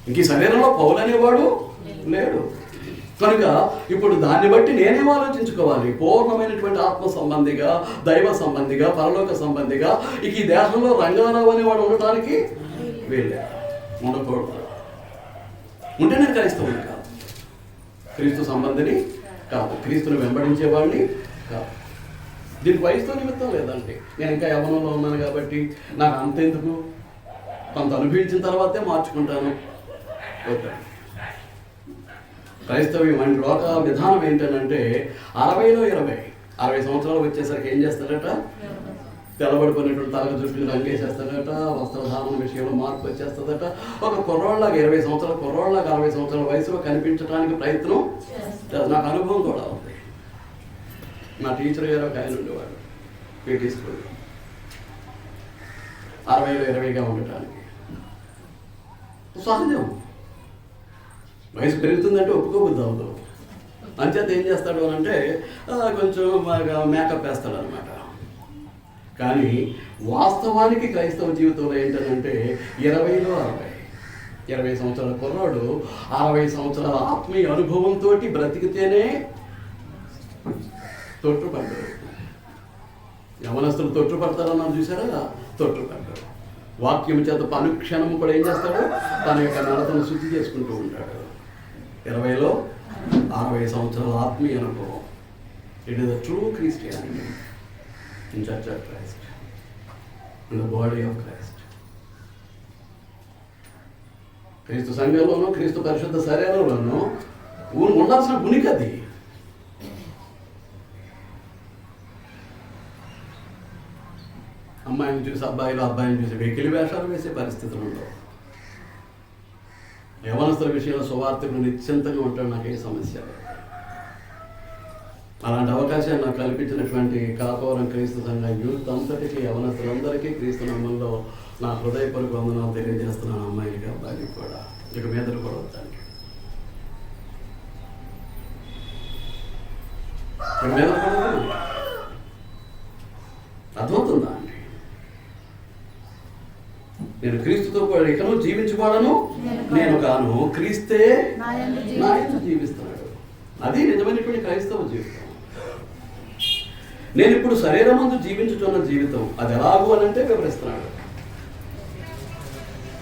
A: ఇంక ఈ శరీరంలో పౌలు అనేవాడు లేడు. కనుక ఇప్పుడు దాన్ని బట్టి నేనేం ఆలోచించుకోవాలి? పూర్ణమైనటువంటి ఆత్మ సంబంధిగా, దైవ సంబంధిగా, పరలోక సంబంధిగా ఇక ఈ దేశంలో రంగారావు అనేవాడు ఉండటానికి వీళ్ళే ఉండకూడదు. ఉంటే నేను క్రైస్తవుని కాదు, క్రీస్తు సంబంధిని కాదు, క్రీస్తుని వెంబడించేవాడిని కాదు. దీనికి వయసుతో నిమిత్తం లేదండి. నేను ఇంకా యవ్వనంలో ఉన్నాను కాబట్టి నాకు అంతెందుకు, కొంత అనుభవించిన తర్వాతే మార్చుకుంటాను. ఓకే, క్రైస్తవ్యం అంటే లోక విధానం ఏంటంటే 60లో 60 సంవత్సరాలు వచ్చేసరికి ఏం చేస్తాడట, తెల్లబడిపోయినటువంటి తలక జుట్టుని రంగేసేస్తాడట, వస్త్రధారణ విషయంలో మార్పు వచ్చేస్తుందట. ఒక కుర్రోళ్ళగా 20 సంవత్సరాల కుర్రోళ్ళగా 60 సంవత్సరాల వయసులో కనిపించడానికి ప్రయత్నం. నాకు అనుభవం కూడా ఉంది. మా టీచర్ గారు ఒక ఆయన ఉండేవాడు పీటీ స్కూల్, 60లో 20గా ఉండటానికి సహజం. వయసు పెరుగుతుందంటే ఒప్పుకోబుద్ది అవ్వదు. అంచేత ఏం చేస్తాడు అని అంటే కొంచెం మేకప్ వేస్తాడు అనమాట. కానీ వాస్తవానికి క్రైస్తవ జీవితంలో ఏంటంటే 20లో 20 సంవత్సరాల కుర్రాడు 60 సంవత్సరాల ఆత్మీయ అనుభవంతో బ్రతికితేనే తొట్టుపడ్డాడు. యవనస్తులు తొట్టుపడతారన్నారు చూసారా, తొట్టుపడ్డాడు. వాక్యం చేత అనుక్షణం కూడా ఏం చేస్తాడు, తన యొక్క నడతను శుద్ధి చేసుకుంటూ ఉంటాడు. 20లో 60 సంవత్సరాల ఆత్మీయ అనుభవం. It is the true Christianity in church of Christ, in the body of Christ. క్రీస్తు సంఘంలోనూ క్రీస్తు పరిశుద్ధ శరీరంలోనూ ఉండాల్సిన గుణిక అది. అమ్మాయిని చూసి అబ్బాయిలు, అబ్బాయిని చూసి వెకిలి వేషాలు వేసే పరిస్థితులు ఉండవు. యవనస్తుల విషయంలో సువార్తకుడు నిశ్చింతగా ఉంటాడు. నాకే సమస్య. అలాంటి అవకాశాన్ని నాకు కల్పించినటువంటి కాకోరం క్రీస్తు సంఘ యూత్ అంతటికీ, యవనస్తులందరికీ క్రీస్తు నామంలో నా హృదయపూర్వక వందనాలు తెలియజేస్తున్నాను. అమ్మాయిలకి అబ్బాయిలకి కూడా ఇక మీదట కూడా వచ్చాను. ఇక మీద కూడా అర్థమవుతుందా అండి? నేను క్రీస్తుతో ఇకను జీవించువాడను నేను కాను, క్రీస్తే నా యందు జీవిస్తున్నాడు. అది నిజమైనటువంటి క్రైస్తవ జీవితం. నేను ఇప్పుడు శరీరమందు జీవించుతున్న జీవితం అది ఎలాగూ అని అంటే వివరిస్తున్నాడు.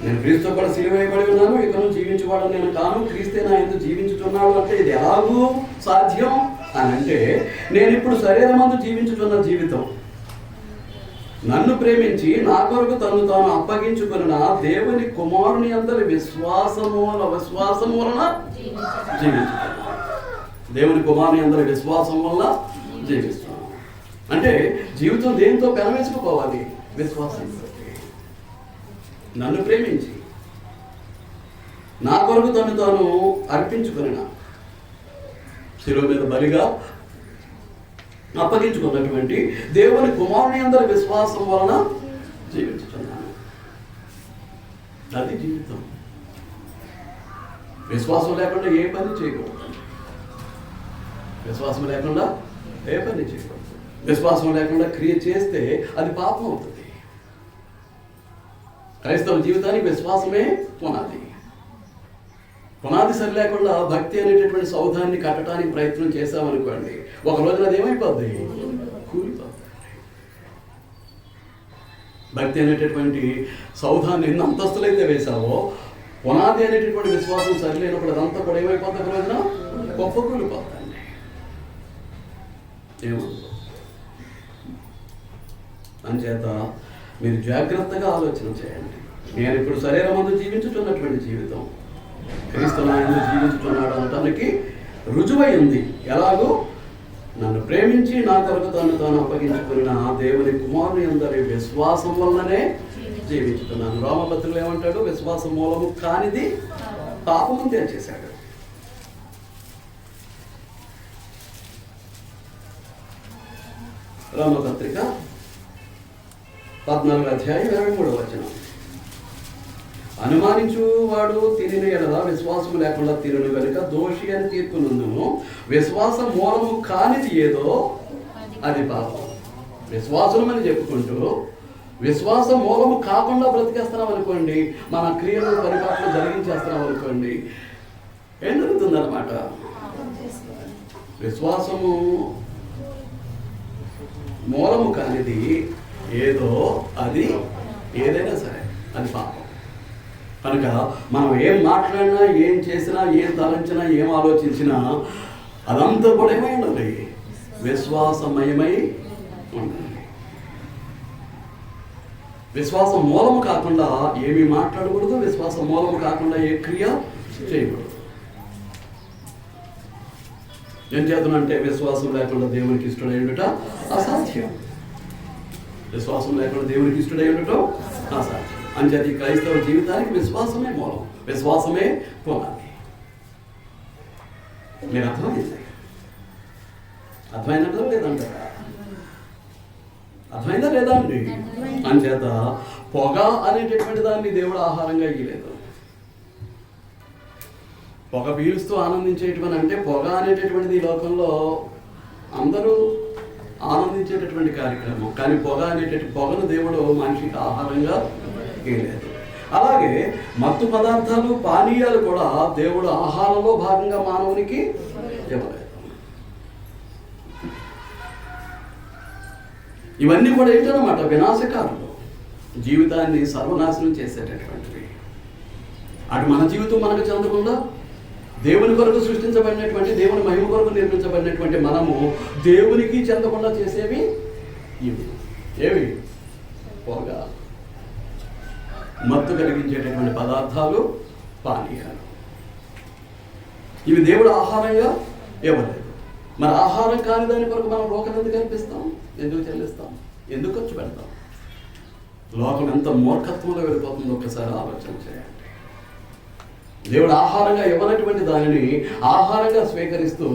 A: నేను క్రీస్తుతో కూడా సిలువేయబడి ఉన్నాను, ఇకను జీవించువాడను నేను కాను, క్రీస్తే నా యందు జీవించుతున్నాడు అంటే ఇది ఎలాగూ సాధ్యం అని అంటే, నేను ఇప్పుడు శరీరమందు జీవించుతున్న జీవితం నన్ను ప్రేమించి నా కొరకు తను తాను అప్పగించుకున్న దేవుని కుమారుని అందరి విశ్వాసము వలన జీవించుకున్నాను. దేవుని కుమారుని అందరి విశ్వాసం వల్ల జీవిస్తున్నాను. అంటే జీవితం దేంతో పెనవేసుకుపోవాలి? విశ్వాసంతో. నన్ను ప్రేమించి నా కొరకు తను తాను అర్పించుకున్న, శిలువ మీద బలిగా అప్పగించుకున్నటువంటి దేవుని కుమారుని అందరి విశ్వాసం వలన జీవించుతున్నాను. అది జీవితం. విశ్వాసం లేకుండా ఏ పని చేయకూడదు. విశ్వాసం లేకుండా ఏ పని చేయకూడదు. విశ్వాసం లేకుండా క్రియ చేస్తే అది పాపం అవుతుంది. క్రైస్తవ జీవితానికి విశ్వాసమే పునాది. పునాది సరి లేకుండా భక్తి అనేటటువంటి సౌధాన్ని కట్టడానికి ప్రయత్నం చేశామనుకోండి, ఒక రోజున అది ఏమైపోద్ది? కూలిపోతుంది. భక్తి అనేటటువంటి సౌధాన్ని ఎన్ని అంతస్తులైతే వేశావో, పునాది అనేటటువంటి విశ్వాసం సరిలేనప్పుడు అదంతా కూడా ఏమైపోతుంది? ఒక రోజున గొప్ప కూలిపోతుంది. ఏమవుతుంది? అంచేత మీరు జాగ్రత్తగా ఆలోచన చేయండి. నేను ఇప్పుడు శరీరమందు జీవించుతున్నటువంటి జీవితం క్రీస్తు నా యందు జీవించుతున్నాడు అనటానికి రుజువై ఉంది. ఎలాగో నన్ను ప్రేమించి నా కొరకు తను తాను అప్పగించుకున్న దేవుని కుమారుని అందరి విశ్వాసం వల్లనే జీవించుతున్నాను. రోమపత్రికలో ఏమంటాడు? విశ్వాసం మూలము కానిది పాపము తెచ్చేశాడు. రోమపత్రిక 14:23 అనుమానించువాడు తిరిగిన ఎడల విశ్వాసము లేకుండా తిరును కనుక దోషి అని తీర్పునందును విశ్వాస మూలము కానిది ఏదో అది పాపం. విశ్వాసం అని చెప్పుకుంటూ విశ్వాస మూలము కాకుండా బ్రతికేస్తున్నాం అనుకోండి, మన క్రియలు పరిపాలన జరిగించేస్తున్నాం అనుకోండి, ఏం జరుగుతుందన్నమాట? విశ్వాసము మూలము కానిది ఏదో అది ఏదైనా సరే అది పాపం. కనుక మనం ఏం మాట్లాడినా, ఏం చేసినా, ఏం తలంచినా, ఏం ఆలోచించినా అదంతా కూడా ఏమై ఉండాలి? విశ్వాసమయమై ఉండండి. విశ్వాసం మూలము కాకుండా ఏమీ మాట్లాడకూడదు, విశ్వాసం మూలము కాకుండా ఏ క్రియ చేయకూడదు. ఏం చేద్దానంటే విశ్వాసం లేకుండా దేవునికి ఇష్టడై ఉండుట అసాధ్యం. విశ్వాసం లేకుండా దేవునికి ఇష్టడై ఉండటం అసాధ్యం. అంచేది క్రైస్తవ జీవితానికి విశ్వాసమే మూలం, విశ్వాసమే పునాది. మీరు అర్థమైంది? అర్థమైనట్టు లేదంటారా? అర్థమైందా లేదా అండి? అంచేత పొగ అనేటటువంటి దాన్ని దేవుడు ఆహారంగా ఇయ్యలేదు. పొగ పీలుస్తూ ఆనందించేటువంటి అంటే పొగ అనేటటువంటిది ఈ లోకంలో అందరూ ఆనందించేటటువంటి కార్యక్రమం. కానీ పొగను దేవుడు మనిషికి ఆహారంగా ఇవ్వలేదు. అలాగే మత్తు పదార్థాలు, పానీయాలు కూడా దేవుడు ఆహారంలో భాగంగా మానవునికి ఇవ్వలేదు. ఇవన్నీ కూడా ఏంటన్నమాట? వినాశకారులు, జీవితాన్ని సర్వనాశనం చేసేటటువంటివి. అటు మన జీవితం మనకు చెందకుండా దేవుని కొరకు సృష్టించబడినటువంటి, దేవుని మహిమ కొరకు నిర్మించబడినటువంటి మనము దేవునికి చెందకుండా చేసేవి ఇవి. ఏవి? పొగ, మత్తు కలిగించేటటువంటి పదార్థాలు, పానీయాలు. ఇవి దేవుడు ఆహారంగా ఇవ్వలేదు. మరి ఆహారం కాని దాని కొరకు మనం రోకలు ఎందుకు కల్పిస్తాం? ఎందుకు చెల్లిస్తాం? ఎందుకు ఖర్చు పెడతాం? లోకం ఎంత మూర్ఖత్వంలో వెళ్ళిపోతుందో ఒక్కసారి ఆలోచన చేయండి. దేవుడు ఆహారంగా ఇవ్వనటువంటి దానిని ఆహారంగా స్వీకరిస్తూ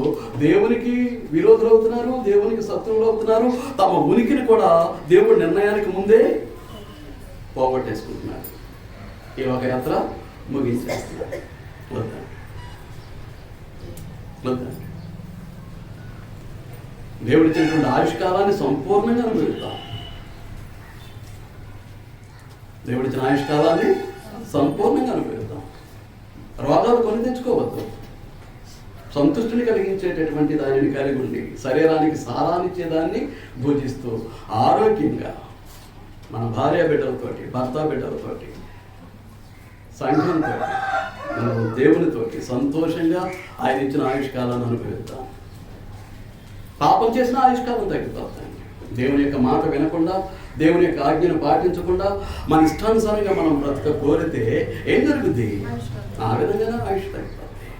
A: దేవునికి విరోధులు అవుతున్నారు, దేవునికి శత్రువులు అవుతున్నారు. తమ ఉనికిని కూడా దేవుడు నిర్ణయానికి ముందే పోగొట్టేసుకుంటున్నారు. ఈ ఒక యాత్ర ముగించేస్తున్నారు. వద్దండి. దేవుడు ఇచ్చినటువంటి ఆయుష్కాలాన్ని సంపూర్ణంగా అనుభవిస్తాం. దేవుడిచ్చిన ఆయుష్కాలాన్ని సంపూర్ణంగా అనుభవిస్తాం. రోగాలు కొని తెచ్చుకోవద్దు. సంతుష్టిని కలిగించేటటువంటి దానిని కలిగి ఉండి శరీరానికి సారాన్నిచ్చేదాన్ని భుజిస్తూ ఆరోగ్యంగా మన భార్య బిడ్డలతోటి, భర్త బిడ్డలతోటి, సంఘంతో, దేవునితోటి సంతోషంగా ఆయన ఇచ్చిన ఆయుష్కాలాన్ని అనుభవిద్దాం. పాపం చేసిన ఆయుష్కాలం తగ్గిపోతాయి. దేవుని యొక్క మాట వినకుండా, దేవుని యొక్క ఆజ్ఞను పాటించకుండా మన ఇష్టానుసారంగా మనం బ్రతక కోరితే ఏం జరుగుద్ది? ఆ విధంగానే ఆయుష్ తగ్గిపోతాయి.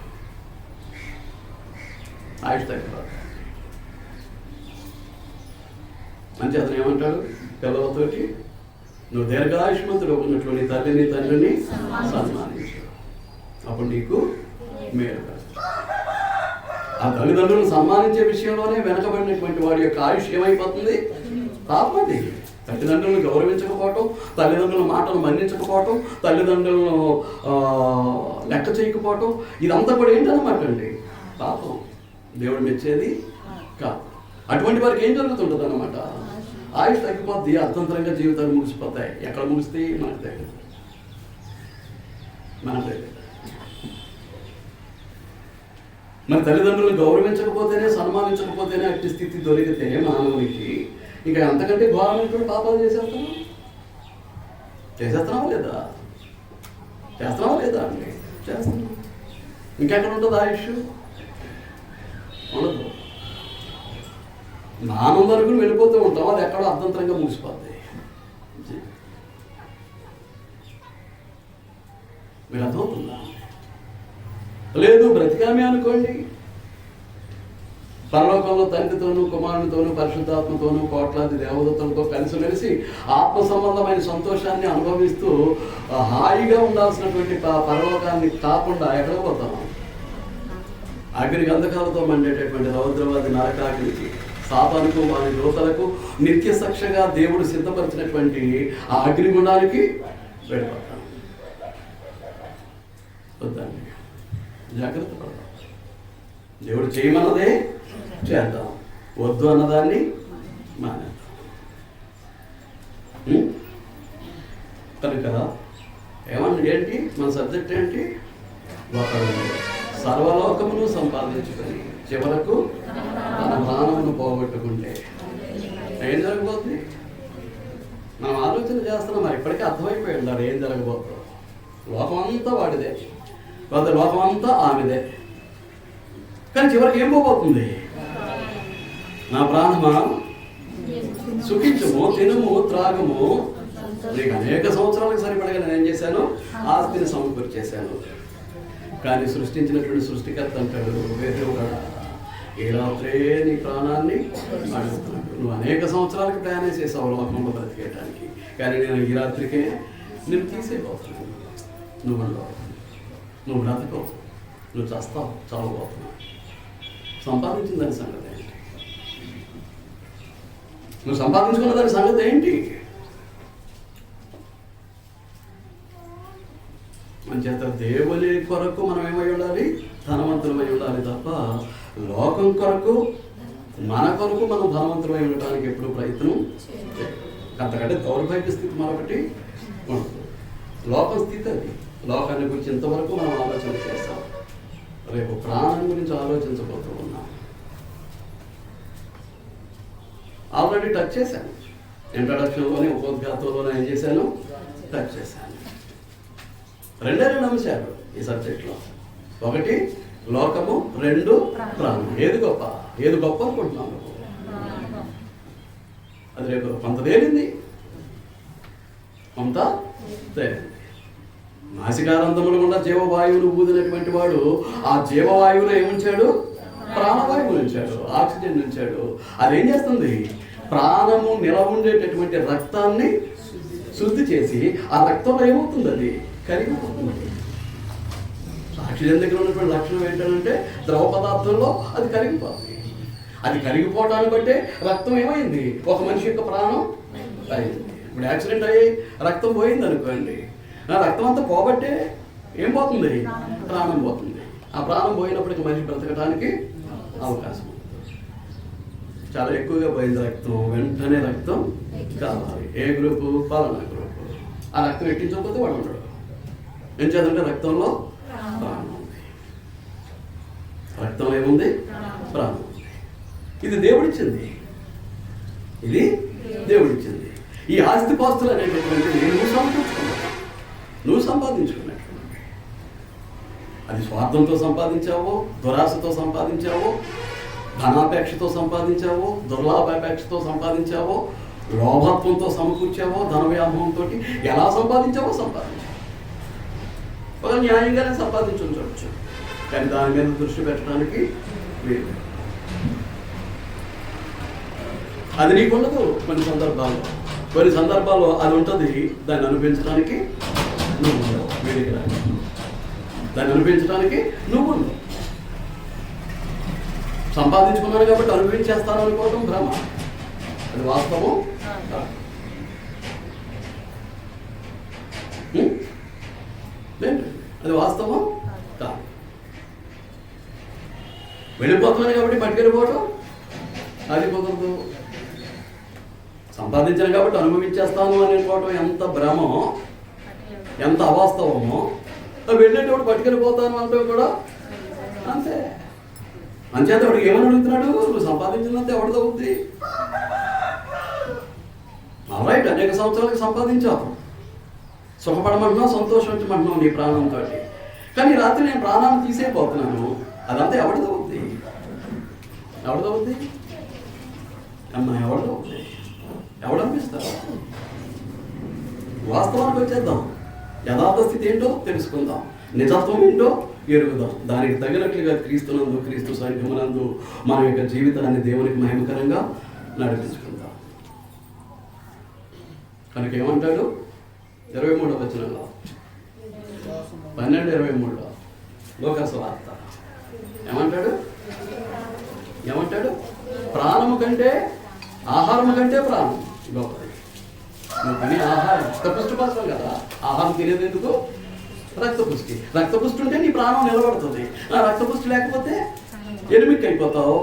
A: మంచి అతను ఏమంటాడు పిల్లలతోటి? నువ్వు దీర్ఘాయుష్మంతుడు ఉన్నట్లు నీ తల్లిని తండ్రిని సన్మానించు, అప్పుడు నీకు మేలు. ఆ తల్లిదండ్రులను సన్మానించే విషయంలోనే వెనకబడినటువంటి వాడి యొక్క ఆయుష్ ఏమైపోతుంది? పాపది. తల్లిదండ్రులను గౌరవించకపోవటం, తల్లిదండ్రుల మాటలు మన్నించకపోవటం, తల్లిదండ్రులను లెక్క చేయకపోవటం, ఇదంతా కూడా ఏంటన్నమాట అండి? పాపం. దేవుడు మెచ్చేది కాదు. అటువంటి వారికి ఏం జరుగుతుంటుంది అన్నమాట? ఆయుష్ తగ్గిపోద్ది, అర్థంతరంగా జీవితాలు ముగిసిపోతాయి. ఎక్కడ ముగిస్తే మనకు తెలియదు. మరి తల్లిదండ్రులను గౌరవించకపోతేనే, సన్మానించకపోతేనే అట్టి స్థితి దొరికితే మానవునికి ఇంకా అంతకంటే ఘోరమైనటువంటి పాపాలు చేసేస్తున్నావా లేదా అండి? చేస్తున్నాం. ఇంకెక్కడ ఉంటుంది ఆయుష్? ఉండదు. నానం వరకు వెళ్ళిపోతూ ఉంటాం, అది ఎక్కడో అర్థంతరంగా ముగిసిపోద్ది. మీరు అర్థమవుతుందా? లేదు బ్రతికామే అనుకోండి, పరలోకంలో తండ్రితోనూ, కుమారునితోనూ, పరిశుద్ధాత్మతోనూ, కోట్లాది దేవదూతలతో కలిసి ఆత్మ సంబంధమైన సంతోషాన్ని అనుభవిస్తూ హాయిగా ఉండాల్సినటువంటి పరలోకాన్ని కాకుండా ఎక్కడ పోతాం? అగ్ని గంధకాలతో మండేటటువంటి రౌద్రవాది నరకాగ్నికి, సాతానుకు, వారి దూతలకు నిత్య సాక్షిగా దేవుడు సిద్ధపరిచినటువంటి ఆ అగ్నిగుండానికి వెళ్ళిపోతాం. వద్దండి, జాగ్రత్త పడతాం. దేవుడు చేయమన్నదే చేద్దాం, వద్దు అన్నదాన్ని మానేద్దాం. కనుక ఏమన్నా ఏంటి మన సబ్జెక్ట్ ఏంటి? ఒకడు సర్వలోకమును సంపాదించుకొని చివరకు తన ప్రాణమును పోగొట్టుకుంటే ఏం జరగబోతుంది? మనం ఆలోచన చేస్తున్నాం. మరి ఇప్పటికే అర్థమైపోయి ఉండాలి ఏం జరగబోతుందో. లోకం అంతా వాడిదే, లోకం అంతా ఆమెదే. కానీ చివరికి ఏం పోబోతుంది? నా ప్రాణమా సుఖించము, తినుము, త్రాగము. నీకు అనేక సంవత్సరాలకు సరిపడగా నేను ఏం చేశాను? ఆస్తిని సమకూర్చేశాను. కానీ సృష్టించినటువంటి సృష్టికర్త అంటాడు, వేరే ఈ రాత్రే నీ ప్రాణాన్ని అడుగుతున్నాడు. నువ్వు అనేక సంవత్సరాలకు ప్రయాణం చేసావు లోకంలో బ్రతికేయడానికి, కానీ నేను ఈ రాత్రికే నేను తీసేయబోతున్నాను. నువ్వు బ్రతకవు, నువ్వు చస్తావు, చావబోతున్నావు. సంపాదించిన దాని సంగతి ఏంటి? నువ్వు సంపాదించుకున్న దాని సంగతి ఏంటి? అంచేత దేవుని కొరకు మనం ఏమై ఉండాలి? ధనవంతులమై ఉండాలి తప్ప లోకం కొరకు, మన కొరకు మనం ధనవంతులమై ఉండడానికి ఎప్పుడు ప్రయత్నం చేయాలి. అంతకంటే దౌర్భాగ్య స్థితి మరొకటి ఉండదు. లోకం స్థితి అది. లోకాన్ని గురించి ఇంతవరకు మనం ఆలోచన చేస్తాం. రేపు ప్రాణం గురించి ఆలోచించబోతూ ఉన్నాం. ఆల్రెడీ టచ్ చేశాను. ఇంట్రడక్షన్లోనే, ఉపోద్ఘాతంలోనే ఏం చేశాను? టచ్ చేశాను. రెండే అంశాలు ఈ సబ్జెక్ట్లో. ఒకటి లోకము, రెండు ప్రాణం. ఏది గొప్ప అనుకుంటున్నాను? అది రేపు కొంత తేలింది, కొంత తేలింది. నాసికారంధములు గుండా జీవవాయువును ఊదినటువంటి వాడు ఆ జీవవాయువులో ఏముంచాడు? ప్రాణవాయువును ఉంచాడు, ఆక్సిజన్ ఉంచాడు. అదేం చేస్తుంది? ప్రాణము నిలవ ఉండేటటువంటి రక్తాన్ని శుద్ధి చేసి ఆ రక్తంలో ఏమవుతుంది? అది కరిగిపోతుంది. ఆక్సిజన్ దగ్గర ఉన్నటువంటి లక్షణం ఏంటంటే ద్రవ పదార్థంలో అది కరిగిపోతుంది. అది కరిగిపోవటాన్ని బట్టే రక్తం ఏమైంది? ఒక మనిషి యొక్క ప్రాణం అయింది. ఇప్పుడు యాక్సిడెంట్ అయ్యి రక్తం పోయింది అనుకోండి, ఆ రక్తం అంతా పోబట్టే ఏం పోతుంది? ప్రాణం పోతుంది. ఆ ప్రాణం పోయినప్పటికీ మనిషి బ్రతకడానికి అవకాశం ఉంది. చాలా ఎక్కువగా పోయింది రక్తం, వెంటనే రక్తం కావాలి. ఏ గ్రూపు? పలానా గ్రూపు. ఆ రక్తం ఎట్టించకపోతే వాడు ఉండడు. ఏం చేద్దంటే రక్తంలో ప్రాణం ఉంది. రక్తంలో ఏముంది? ప్రాణం ఉంది. ఇది దేవుడిచ్చింది. ఇది దేవుడిచ్చింది. ఈ ఆస్తిపాస్తులు అనేటటువంటిది నువ్వు సంపాదించుకున్నటువంటి. అది స్వార్థంతో సంపాదించావో, దురాశతో సంపాదించావో, ధనాపేక్షతో సంపాదించావో, దుర్లాభాపేక్షతో సంపాదించావో, లోభత్వంతో సమకూర్చావో, ధన వ్యామోహంతో ఎలా సంపాదించావో సంపాదించావు. ఒక న్యాయంగానే సంపాదించవచ్చు, కానీ దాని మీద దృష్టి పెట్టడానికి లేదు. అది నీకు ఉండదు. కొన్ని సందర్భాల్లో అది ఉంటుంది. దాన్ని అనిపించడానికి నువ్వు ఉండవు. వీడికి రాదు. దాన్ని అనిపించడానికి నువ్వు ఉండవు. సంపాదించుకున్నాను కాబట్టి అనుభవించేస్తాను అనుకోవడం భ్రమ. అది వాస్తవం కాదు. అది వాస్తవం కాదు. వెళ్ళిపోతున్నాను కాబట్టి పట్టుకెళ్ళిపోవడం అది కుదరదు. సంపాదించాను కాబట్టి అనుభవించేస్తాను అనుకోవడం ఎంత భ్రమో, ఎంత అవాస్తవమో, వెళ్ళేటప్పుడు పట్టుకెళ్ళిపోతాను అంటే కూడా అంతే. అంచేత వాడికి ఏమని అడుగుతున్నాడు? నువ్వు సంపాదించినంత ఎవరిదవుద్ది? రైట్, అనేక సంవత్సరాలకు సంపాదించావు, సుఖపడమంటున్నావు, సంతోషించమంటున్నావు నీ ప్రాణంతో. కానీ రాత్రి నేను ప్రాణాన్ని తీసేపోతున్నాను. అదంతా ఎవరిదవుద్ది? అమ్మా, ఎవరిదవుద్ది? ఎవడనిపిస్తారు? వాస్తవానికి వచ్చేద్దాం. యథార్థ స్థితి ఏంటో తెలుసుకుందాం, నిజత్వం ఏంటో ఎరుగుదాం. దానికి తగినట్లుగా క్రీస్తునందు, క్రీస్తు సంఘమునందు మన యొక్క జీవితాన్ని దేవునికి మహిమకరంగా నడిపించుకుందాం. కనుక ఏమంటాడు? 23వ వచనంలో, 12:23 లోకాసు వార్త ఏమంటాడు? ప్రాణము కంటే, ఆహారము కంటే ప్రాణం గొప్పది. నువ్వు తినే ఆహారం రక్తపుష్టి కోసం కదా. ఆహారం తినేది ఎందుకు? రక్తపుష్టి. రక్తపుష్టి ఉంటే నీ ప్రాణం నిలబడుతుంది. రక్తపుష్టి లేకపోతే ఎనిమిక్ అయిపోతావు,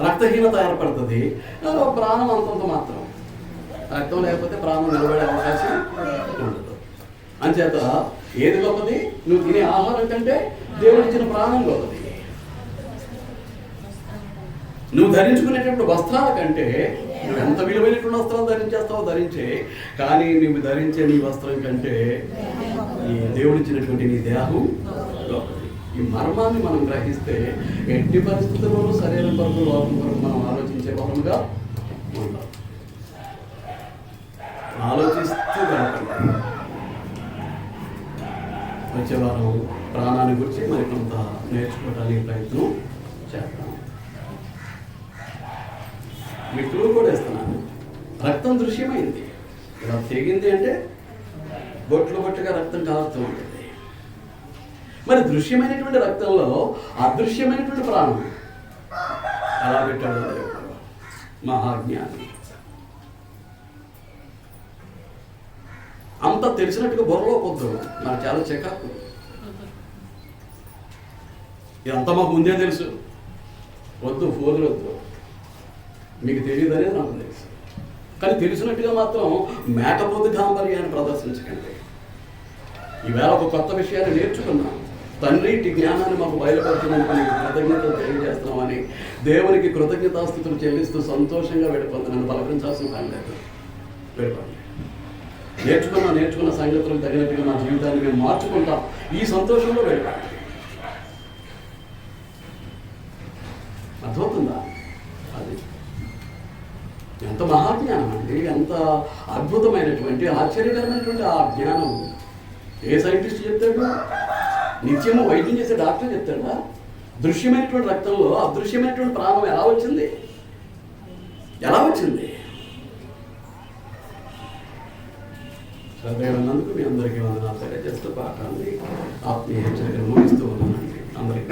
A: రక్తహీనత ఏర్పడుతుంది. ప్రాణం అంతంత మాత్రం. రక్తం లేకపోతే ప్రాణం నిలబడే అవకాశం ఉండదు. అంచేత ఏది గొప్పది? నువ్వు తినే ఆహారం కంటే దేవుడు ఇచ్చిన ప్రాణం గొప్పది. నువ్వు ధరించుకునేటువంటి వస్త్రాల కంటే, నువ్వు ఎంత విలువైనటువంటి వస్త్రాలు ధరించేస్తావో ధరించే, కానీ నువ్వు ధరించే నీ వస్త్రం కంటే ఈ దేవుడిచ్చినటువంటి నీ దేహం గొప్పది. ఈ మర్మాన్ని మనం గ్రహిస్తే ఎట్టి పరిస్థితుల్లోనూ శరీరం కొరకు లోకం కొరకు మనం ఆలోచించే వాళ్ళుగా ఉంటాం. ఆలోచిస్తూ గడపండి. వచ్చే వారం ప్రాణాన్ని గురించి మరి కొంత నేర్చుకోవడానికి ప్రయత్నం చేద్దాం. మీకు క్లూ కూడా ఇస్తున్నాను. రక్తం దృశ్యమైంది, ఇలా తెగింది అంటే బొట్లు బొట్టుగా రక్తం కాలుతూ ఉంటుంది. మరి దృశ్యమైనటువంటి రక్తంలో అదృశ్యమైనటువంటి ప్రాణం ఎలా పెట్టాడో దేవుడు మహాజ్ఞాని. అంత తెలిసినట్టుగా బుర్రలో పొద్దు నాకు చాలా చెకాకు. ఇదంతా మాకు ముందే తెలుసు, వద్దు ఫోన్లు వద్దు, మీకు తెలియదనే నాకు తెలుసు. కానీ తెలిసినట్టుగా మాత్రం మేకపోతు గాంభర్యాన్ని ప్రదర్శించకండి. ఈవేళ ఒక కొత్త విషయాన్ని నేర్చుకున్నాం. తండ్రి ఇట్టి జ్ఞానాన్ని మాకు బయలుపడుతున్నందుకు నీకు కృతజ్ఞతలు తెలియజేస్తున్నామని దేవునికి కృతజ్ఞతాస్థుతులు చెల్లిస్తూ సంతోషంగా వెళ్ళిపోతుంది. నన్ను పలకరించాల్సిన పని లేదు, వెళ్ళిపోండి. నేర్చుకున్న సంగతులకు తగినట్టుగా నా జీవితాన్ని మేము మార్చుకుంటాం. ఈ సంతోషంలో వెళ్ళిపోండి. అర్థమవుతుందా? అది ఎంత మహాజ్ఞానం అండి, ఎంత అద్భుతమైనటువంటి ఆశ్చర్యకరమైనటువంటి ఆ జ్ఞానం. ఏ సైంటిస్ట్ చెప్తాడు? నిత్యము వైద్యం చేసే డాక్టర్ చెప్తాడా? దృశ్యమైనటువంటి రక్తంలో అదృశ్యమైనటువంటి ప్రాణం ఎలా వచ్చింది? చదివేనందుకు మీ అందరికీ వందనాలు తెలియజేస్తూ పాఠాన్ని ఆత్మీయ హెచ్చరికలు ముగిస్తూ ఉన్నానండి. అందరికీ